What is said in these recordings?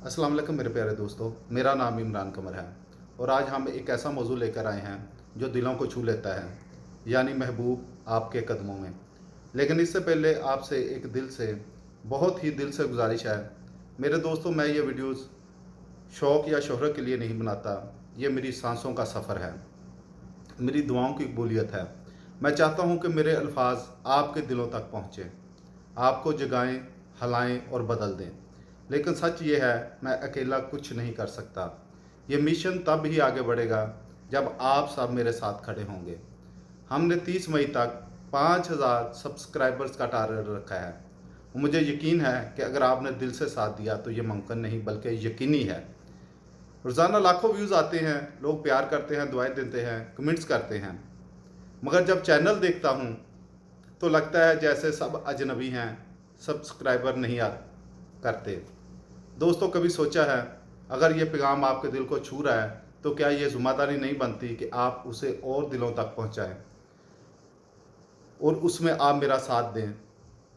अस्सलाम वालेकुम मेरे प्यारे दोस्तों, मेरा नाम इमरान कमर है और आज हम एक ऐसा मौजू लेकर आए हैं जो दिलों को छू लेता है, यानी महबूब आपके कदमों में। लेकिन इससे पहले आपसे एक दिल से, बहुत ही दिल से गुजारिश है मेरे दोस्तों, मैं ये वीडियोस शौक़ या शोहरत के लिए नहीं बनाता। ये मेरी सांसों का सफ़र है, मेरी दुआओं की कबूलियत है। मैं चाहता हूँ कि मेरे अल्फाज आपके दिलों तक पहुँचें, आपको जगाएं, हलाएं और बदल दें। लेकिन सच ये है, मैं अकेला कुछ नहीं कर सकता। ये मिशन तब ही आगे बढ़ेगा जब आप सब मेरे साथ खड़े होंगे। हमने 30 मई तक 5000 सब्सक्राइबर्स का टारगेट रखा है। मुझे यकीन है कि अगर आपने दिल से साथ दिया तो ये मुमकिन नहीं बल्कि यकीनी है। रोज़ाना लाखों व्यूज़ आते हैं, लोग प्यार करते हैं, दुआएं देते हैं, कमेंट्स करते हैं, मगर जब चैनल देखता हूँ तो लगता है जैसे सब अजनबी हैं, सब्सक्राइबर नहीं करते। दोस्तों, कभी सोचा है अगर ये पैगाम आपके दिल को छू रहा है तो क्या ये ज़िम्मेदारी नहीं बनती कि आप उसे और दिलों तक पहुंचाएं और उसमें आप मेरा साथ दें।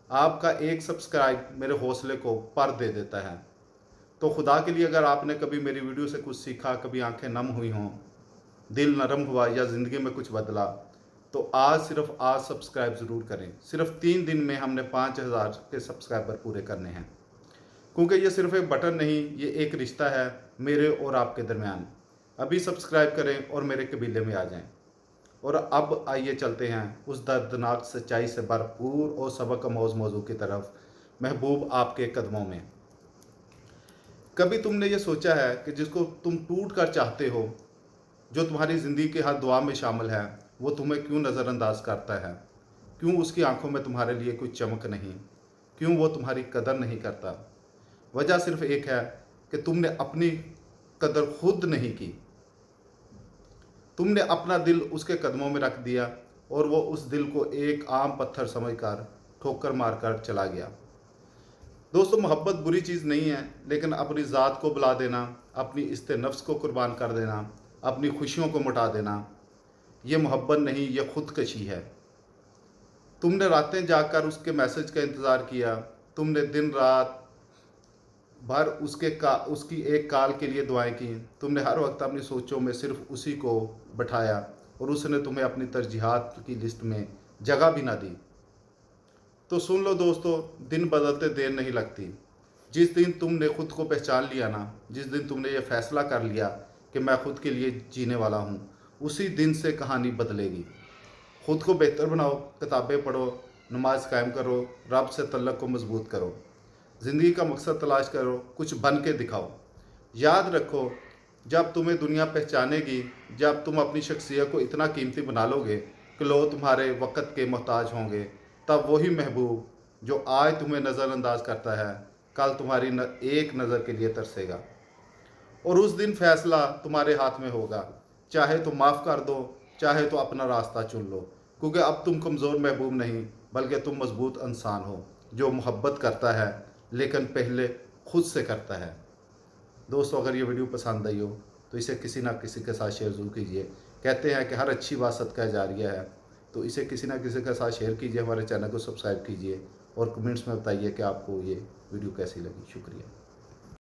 आपका एक सब्सक्राइब मेरे हौसले को पर दे देता है। तो खुदा के लिए, अगर आपने कभी मेरी वीडियो से कुछ सीखा, कभी आंखें नम हुई हों, दिल नरम हुआ या ज़िंदगी में कुछ बदला, तो आज सब्सक्राइब ज़रूर करें। सिर्फ 3 दिन में हमने 5000 के सब्सक्राइबर पूरे करने हैं, क्योंकि ये सिर्फ एक बटन नहीं, ये एक रिश्ता है मेरे और आपके दरमियान। अभी सब्सक्राइब करें और मेरे कबीले में आ जाएं। और अब आइए चलते हैं उस दर्दनाक सच्चाई से भरपूर और सबक आमोज़ मौजू की तरफ, महबूब आपके कदमों में। कभी तुमने ये सोचा है कि जिसको तुम टूट कर चाहते हो, जो तुम्हारी ज़िंदगी के हर दुआ में शामिल है, वो तुम्हें क्यों नज़रअंदाज करता है? क्यों उसकी आंखों में तुम्हारे लिए कोई चमक नहीं? क्यों वो तुम्हारी कदर नहीं करता? वजह सिर्फ एक है कि तुमने अपनी कदर खुद नहीं की। तुमने अपना दिल उसके कदमों में रख दिया और वो उस दिल को एक आम पत्थर समझकर ठोकर मारकर चला गया। दोस्तों, मोहब्बत बुरी चीज़ नहीं है, लेकिन अपनी ज़ात को बुला देना, अपनी इस्ते नफ्स को कुर्बान कर देना, अपनी खुशियों को मिटा देना, ये मोहब्बत नहीं, ये खुदकशी है। तुमने रातें जाकर उसके मैसेज का इंतज़ार किया, तुमने दिन रात भर उसकी एक काल के लिए दुआएं की, तुमने हर वक्त अपनी सोचों में सिर्फ उसी को बैठाया और उसने तुम्हें अपनी तरजीहात की लिस्ट में जगह भी ना दी। तो सुन लो दोस्तों, दिन बदलते देर नहीं लगती। जिस दिन तुमने खुद को पहचान लिया ना, जिस दिन तुमने ये फैसला कर लिया कि मैं खुद के लिए जीने वाला हूँ, उसी दिन से कहानी बदलेगी। खुद को बेहतर बनाओ, किताबें पढ़ो, नमाज कायम करो, रब से तल्लक को मजबूत करो, ज़िंदगी का मकसद तलाश करो, कुछ बन के दिखाओ। याद रखो, जब तुम्हें दुनिया पहचानेगी, जब तुम अपनी शख्सियत को इतना कीमती बना लोगे कि लोग तुम्हारे वक़्त के मोहताज होंगे, तब वही महबूब जो आज तुम्हें नज़रअंदाज करता है, कल तुम्हारी एक नज़र के लिए तरसेगा। और उस दिन फैसला तुम्हारे हाथ में होगा, चाहे तो माफ़ कर दो, चाहे तो अपना रास्ता चुन लो, क्योंकि अब तुम कमज़ोर महबूब नहीं, बल्कि तुम मजबूत इंसान हो जो मोहब्बत करता है, लेकिन पहले खुद से करता है। दोस्तों, अगर ये वीडियो पसंद आई हो तो इसे किसी ना किसी के साथ शेयर ज़रूर कीजिए। कहते हैं कि हर अच्छी बात सदका जारिया है, तो इसे किसी ना किसी के साथ शेयर कीजिए, हमारे चैनल को सब्सक्राइब कीजिए और कमेंट्स में बताइए कि आपको ये वीडियो कैसी लगी। शुक्रिया।